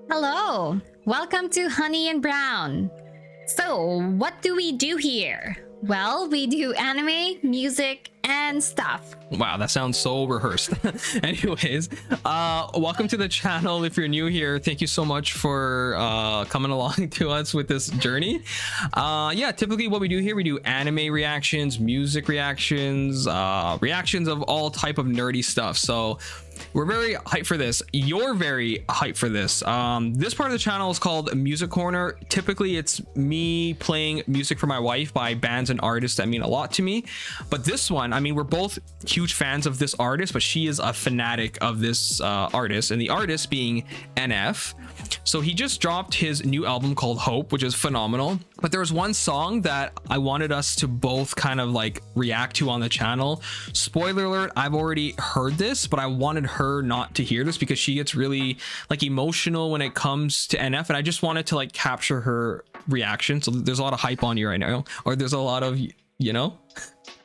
Hello, welcome to Honey and Brown. So, what do we do here? Well, we do anime, music, and stuff. Wow, that sounds so rehearsed. Anyways, welcome to the channel. If you're new here, thank you so much for coming along to us with this journey. Yeah, typically what we do here, we do anime reactions, music reactions, reactions of all type of nerdy stuff. So we're very hyped for this. You're very hyped for this. This part of the channel is called Music Corner. Typically it's me playing music for my wife by bands and artists that mean a lot to me. But this one, I mean, we're both huge fans of this artist, but she is a fanatic of this artist, and the artist being NF. So he just dropped his new album called Hope, which is phenomenal. But there was one song that I wanted us to both kind of like react to on the channel. Spoiler alert, I've already heard this, but I wanted her not to hear this because she gets really like emotional when it comes to NF, and I just wanted to like capture her reaction. So there's a lot of hype on you right now, or there's a lot of, you know,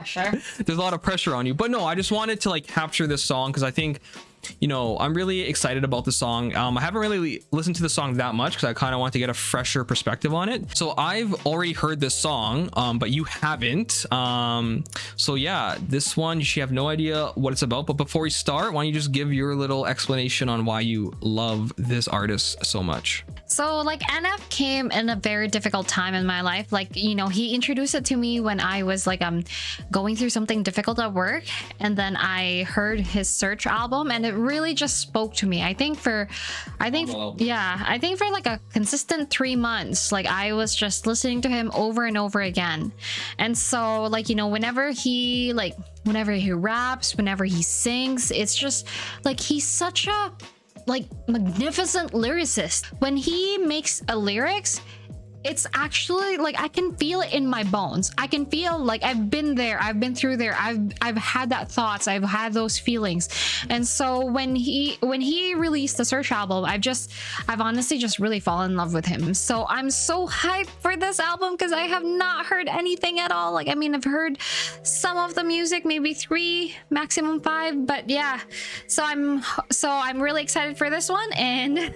Sure. there's a lot of pressure on you. But no, I just wanted to like capture this song because I think, you know, I'm really excited about the song. I haven't really listened to the song that much because I kind of want to get a fresher perspective on it. So I've already heard this song, but you haven't. So yeah, this one you should have no idea what it's about. But before we start, why don't you just give your little explanation on why you love this artist so much? So like NF came in a very difficult time in my life. Like, you know, he introduced it to me when I was like going through something difficult at work, and then I heard his Search album and it really just spoke to me. I think for like a consistent 3 months, like I was just listening to him over and over again. And so like, you know, whenever he raps, whenever he sings, it's just like he's such a like magnificent lyricist. When he makes a lyrics, it's actually like I can feel it in my bones. I can feel like I've been there, I've been through there, I've had that thoughts, I've had those feelings. And so when he released the Search album, I've honestly just really fallen in love with him. So I'm so hyped for this album because I have not heard anything at all. Like, I mean, I've heard some of the music, maybe 3, maximum 5, but yeah. So I'm really excited for this one, and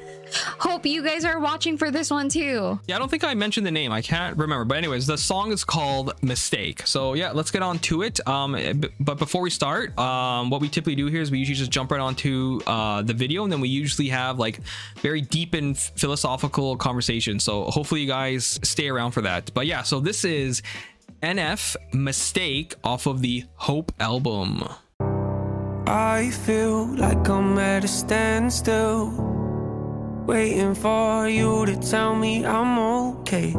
hope you guys are watching for this one too. Yeah, I don't think I mentioned the name. I can't remember. But anyways, the song is called Mistake. So yeah, let's get on to it. But before we start, what we typically do here is we usually just jump right onto the video, and then we usually have like very deep and philosophical conversations. So hopefully you guys stay around for that. But yeah, so this is NF Mistake off of the Hope album. I feel like I'm at a standstill, waiting for you to tell me I'm okay.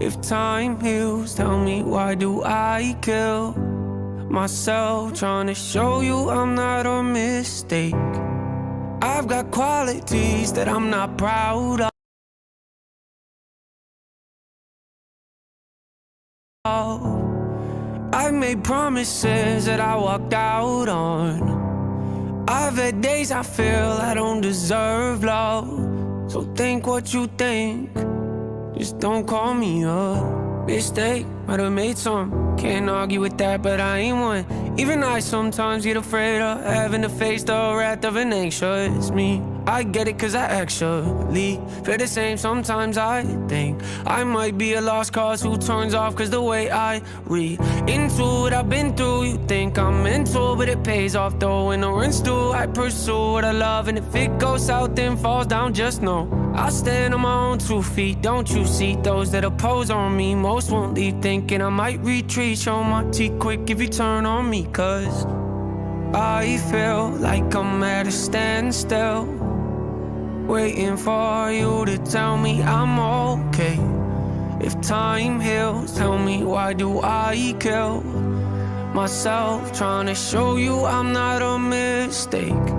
If time heals, tell me why do I kill myself trying to show you I'm not a mistake. I've got qualities that I'm not proud of. I've made promises that I walked out on. I've had days I feel I don't deserve love. So think what you think, just don't call me a mistake. Might have made some, can't argue with that, but I ain't one. Even I sometimes get afraid of having to face the wrath of an anxious me. I get it cause I actually feel the same. Sometimes I think I might be a lost cause who turns off cause the way I read into what I've been through. You think I'm mental, but it pays off though. When the rents due, I pursue what I love, and if it goes south then falls down, just know I stand on my own 2 feet. Don't you see those that oppose on me? Most won't leave thinking I might retreat. Show my teeth quick if you turn on me, cause I feel like I'm at a standstill, waiting for you to tell me I'm okay. If time heals, tell me why do I kill myself trying to show you I'm not a mistake.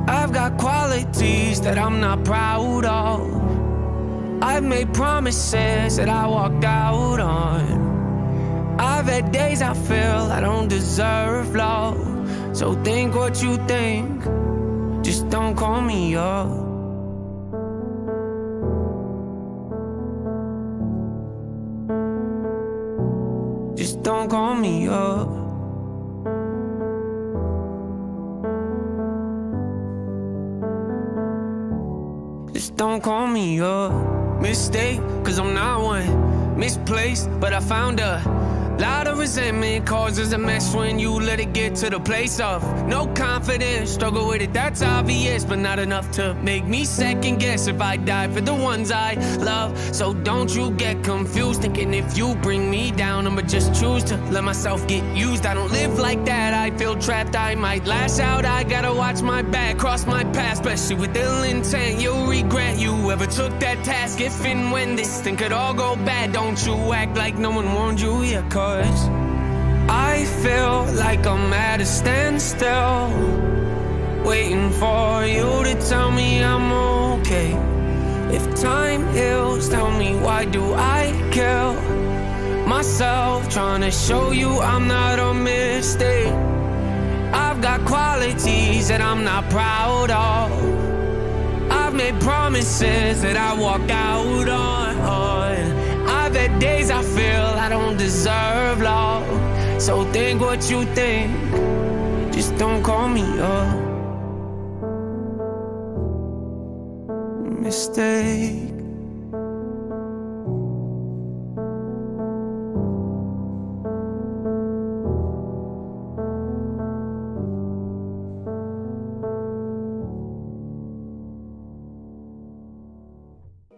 I've got qualities that I'm not proud of. I've made promises that I walked out on. I've had days I feel I don't deserve love. So think what you think, just don't call me up. Just don't call me up. Just don't call me a mistake, cause I'm not one. Misplaced, but I found a lot of resentment causes a mess when you let it get to the place of no confidence. Struggle with it, that's obvious, but not enough to make me second guess if I die for the ones I love. So don't you get confused, thinking if you bring me down, I'ma just choose to let myself get used. I don't live like that, I feel trapped, I might lash out. I gotta watch my back, cross my path, especially with ill intent. You'll regret you ever took that task if and when this thing could all go bad. Don't you act like no one warned you, yeah, cause I feel like I'm at a standstill, waiting for you to tell me I'm okay. If time heals, tell me why do I kill myself trying to show you I'm not a mistake. I've got qualities that I'm not proud of. I've made promises that I walk out on. I've had days I feel I don't deserve love. So think what you think, just don't call me a mistake.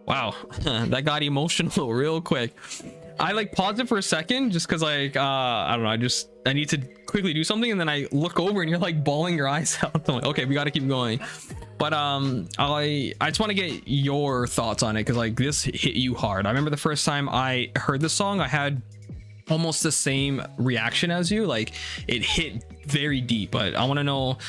Wow, that got emotional real quick. I like paused it for a second just because like I don't know, I need to quickly do something, and then I look over and you're like bawling your eyes out. I'm like, okay, we got to keep going. But I just want to get your thoughts on it because like this hit you hard. I remember the first time I heard the song, I had almost the same reaction as you. Like it hit very deep, but I want to know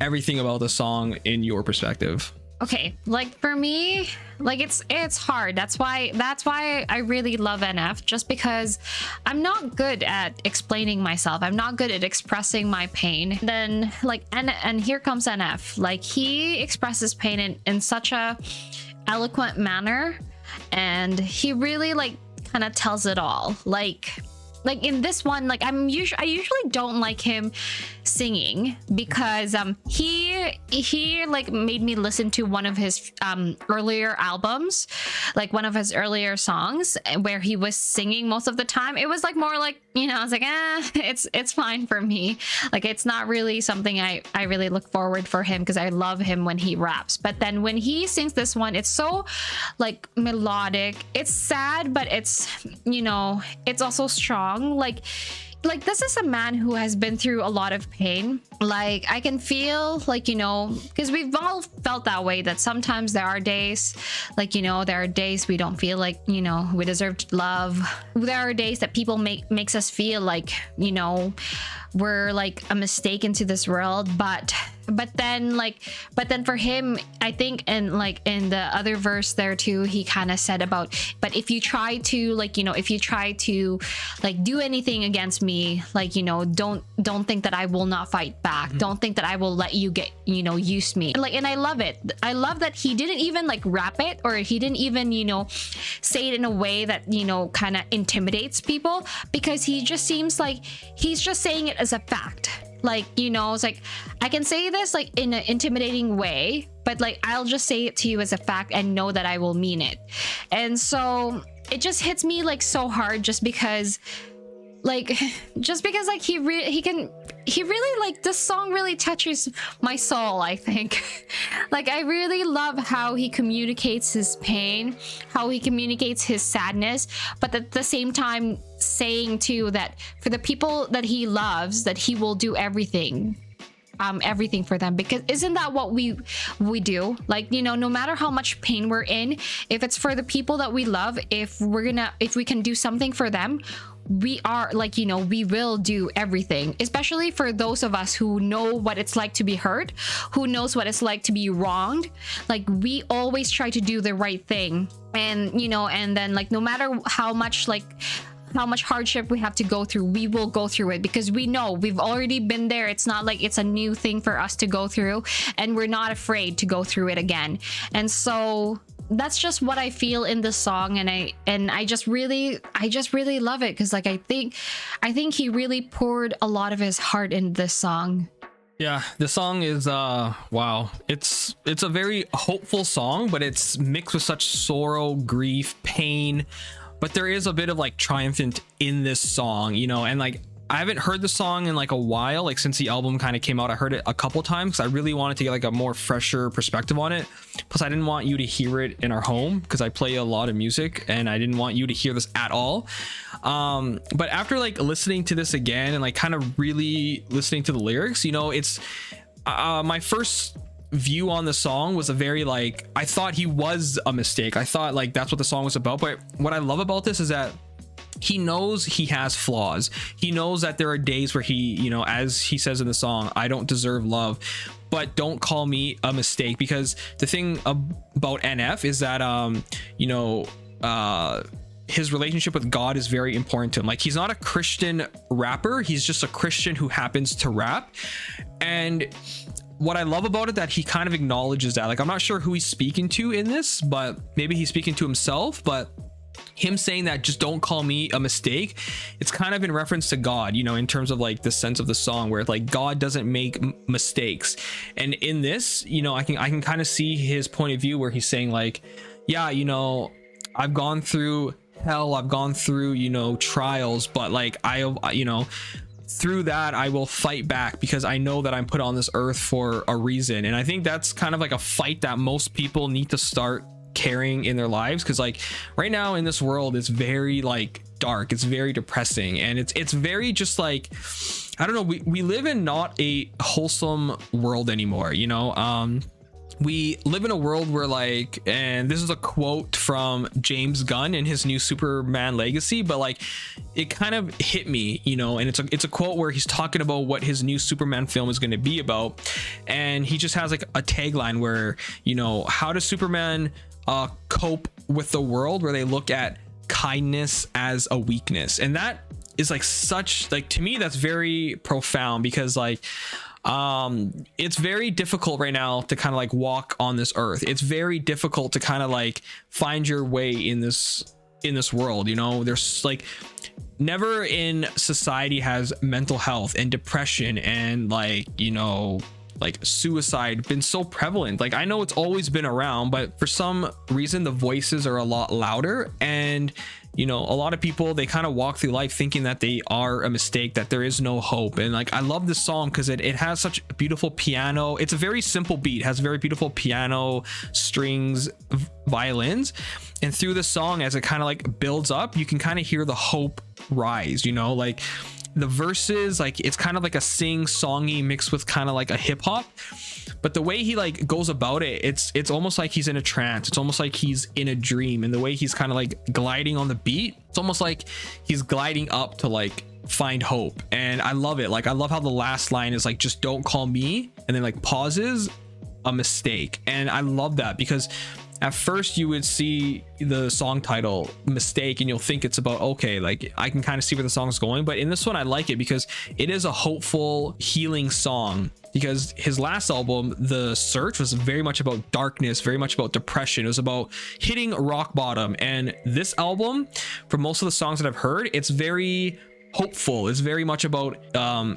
everything about the song in your perspective. Okay, like for me, like it's hard. That's why I really love NF, just because I'm not good at explaining myself. I'm not good at expressing my pain. Then like and here comes NF. Like he expresses pain in such a eloquent manner, and he really like kind of tells it all. Like in this one, like I usually don't like him singing because he like made me listen to one of his earlier albums, like one of his earlier songs where he was singing most of the time. It was like more like, you know, I was like, it's fine for me. Like it's not really something I really look forward for him because I love him when he raps. But then when he sings this one, it's so like melodic. It's sad, but it's, you know, it's also strong. Like this is a man who has been through a lot of pain. Like I can feel like, you know, because we've all felt that way, that sometimes there are days like, you know, there are days we don't feel like, you know, we deserve love. There are days that people makes us feel like, you know, we're like a mistake into this world. But then for him, I think, and like in the other verse there too, he kind of said about, but if you try to like, you know, if you try to like do anything against me, like, you know, don't think that I will not fight back. Don't think that I will let you get, you know, use me. And I love it. I love that he didn't even like rap it, or he didn't even, you know, say it in a way that, you know, kind of intimidates people, because he just seems like he's just saying it as a fact. Like, you know, it's like, I can say this like in an intimidating way, but like I'll just say it to you as a fact and know that I will mean it. And so it just hits me like so hard, just because like he really like, this song really touches my soul, I think. Like I really love how he communicates his pain, how he communicates his sadness, but at the same time saying too that for the people that he loves, that he will do everything for them. Because isn't that what we do? Like, you know, no matter how much pain we're in, if it's for the people that we love, if we can do something for them, we are like, you know, we will do everything, especially for those of us who know what it's like to be hurt, who knows what it's like to be wronged. Like we always try to do the right thing, and you know, and then like no matter how much hardship we have to go through, we will go through it, because we know we've already been there. It's not like it's a new thing for us to go through, and we're not afraid to go through it again. And so that's just what I feel in this song, and I just really love it, because like I think he really poured a lot of his heart in this song. Yeah, this song is wow. It's a very hopeful song, but it's mixed with such sorrow, grief, pain. But there is a bit of like triumphant in this song, you know, and like I haven't heard the song in like a while, like since the album kind of came out. I heard it a couple times because I really wanted to get like a more fresher perspective on it. Plus I didn't want you to hear it in our home because I play a lot of music and I didn't want you to hear this at all. But after like listening to this again and like kind of really listening to the lyrics, you know, it's my first view on the song was a very like, I thought he was a mistake. I thought like that's what the song was about. But what I love about this is that he knows he has flaws. He knows that there are days where he, you know, as he says in the song, I don't deserve love, but don't call me a mistake. Because the thing about NF is that, you know, his relationship with God is very important to him. Like, he's not a Christian rapper. He's just a Christian who happens to rap. And what I love about it, that he kind of acknowledges that, like, I'm not sure who he's speaking to in this, but maybe he's speaking to himself. But him saying that, just don't call me a mistake, it's kind of in reference to God, you know, in terms of like the sense of the song, where like God doesn't make mistakes. And in this, you know, I can kind of see his point of view where he's saying like, yeah, you know, I've gone through hell, I've gone through, you know, trials, but like you know, through that I will fight back because I know that I'm put on this earth for a reason. And I think that's kind of like a fight that most people need to start carrying in their lives, because like right now in this world, it's very like dark, it's very depressing, and it's very just like, I don't know, we live in not a wholesome world anymore, you know. We live in a world where like, and this is a quote from James Gunn in his new Superman Legacy, but like it kind of hit me, you know. And it's a quote where he's talking about what his new Superman film is going to be about, and he just has like a tagline where, you know, how does Superman cope with the world where they look at kindness as a weakness? And that is like such, like, to me that's very profound, because like it's very difficult right now to kind of like walk on this earth. It's very difficult to kind of like find your way in this world, you know. There's like, never in society has mental health and depression and like, you know, like suicide been so prevalent. Like, I know it's always been around, but for some reason the voices are a lot louder. And you know, a lot of people, they kind of walk through life thinking that they are a mistake, that there is no hope. And like, I love this song because it has such beautiful piano. It's a very simple beat, has very beautiful piano, strings, violins. And through the song, as it kind of like builds up, you can kind of hear the hope rise, you know, like the verses, like it's kind of like a sing-songy mixed with kind of like a hip hop. But the way he like goes about it, it's almost like he's in a trance. It's almost like he's in a dream. And the way he's kind of like gliding on the beat, it's almost like he's gliding up to like find hope. And I love it. Like, I love how the last line is like, just don't call me, and then like pauses, a mistake. And I love that, because at first you would see the song title Mistake and you'll think it's about, okay, like I can kind of see where the song's going. But in this one, I like it because it is a hopeful, healing song. Because his last album, The Search, was very much about darkness, very much about depression. It was about hitting rock bottom. And this album, for most of the songs that I've heard, it's very hopeful. It's very much about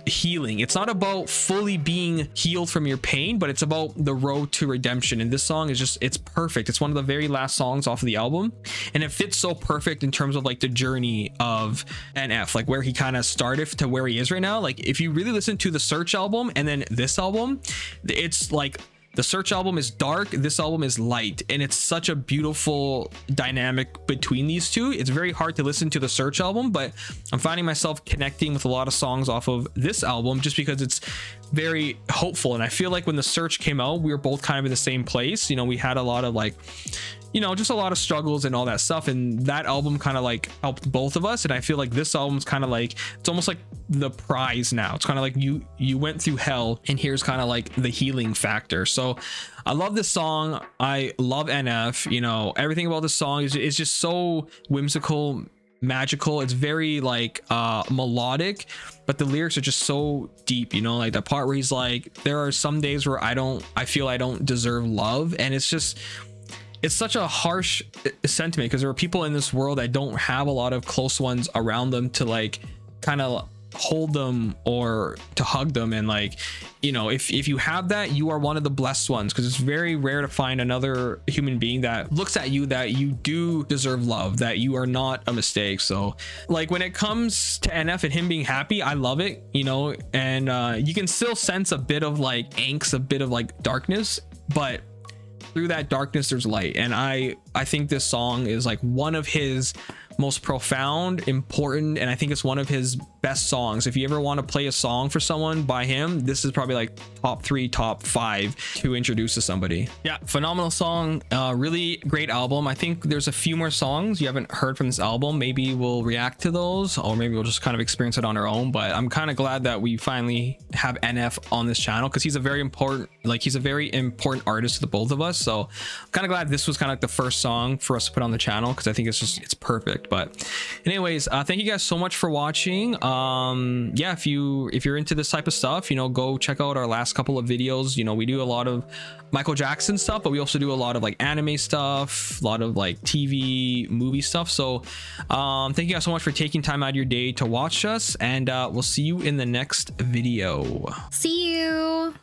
healing. It's not about fully being healed from your pain, but it's about the road to redemption. And this song is just, it's perfect. It's one of the very last songs off of the album, and it fits so perfect in terms of like the journey of NF, like where he kind of started to where he is right now. Like, if you really listen to the Search album and then this album, it's like, the Search album is dark, this album is light, and it's such a beautiful dynamic between these two. It's very hard to listen to the Search album, but I'm finding myself connecting with a lot of songs off of this album just because it's very hopeful. And I feel like when the Search came out, we were both kind of in the same place. You know, we had a lot of like, you know, just a lot of struggles and all that stuff, and that album kind of like helped both of us. And I feel like this album's kind of like, it's almost like the prize now. It's kind of like you went through hell, and here's kind of like the healing factor. So I love this song. I love NF. You know, everything about this song is just so whimsical, magical. It's very like melodic, but the lyrics are just so deep, you know, like the part where he's like, there are some days where I feel I don't deserve love. And it's just, it's such a harsh sentiment, because there are people in this world that don't have a lot of close ones around them to like kind of hold them or to hug them. And like, you know, if you have that, you are one of the blessed ones, because it's very rare to find another human being that looks at you that you do deserve love, that you are not a mistake. So like when it comes to NF and him being happy, I love it, you know. And you can still sense a bit of like angst, a bit of like darkness, but through that darkness there's light. And I think this song is like one of his most profound, important, and I think it's one of his best songs. If you ever want to play a song for someone by him, this is probably like top 3, top 5 to introduce to somebody. Yeah, phenomenal song. Really great album. I think there's a few more songs you haven't heard from this album. Maybe we'll react to those, or maybe we'll just kind of experience it on our own. But I'm kind of glad that we finally have NF on this channel, because he's a very important artist to the both of us. So I'm kind of glad this was kind of like the first song for us to put on the channel, because I think it's perfect. But anyways, thank you guys so much for watching. Yeah, if you're into this type of stuff, you know, go check out our last couple of videos. You know, we do a lot of Michael Jackson stuff, but we also do a lot of like anime stuff, a lot of like TV movie stuff. So thank you guys so much for taking time out of your day to watch us, and we'll see you in the next video. See you.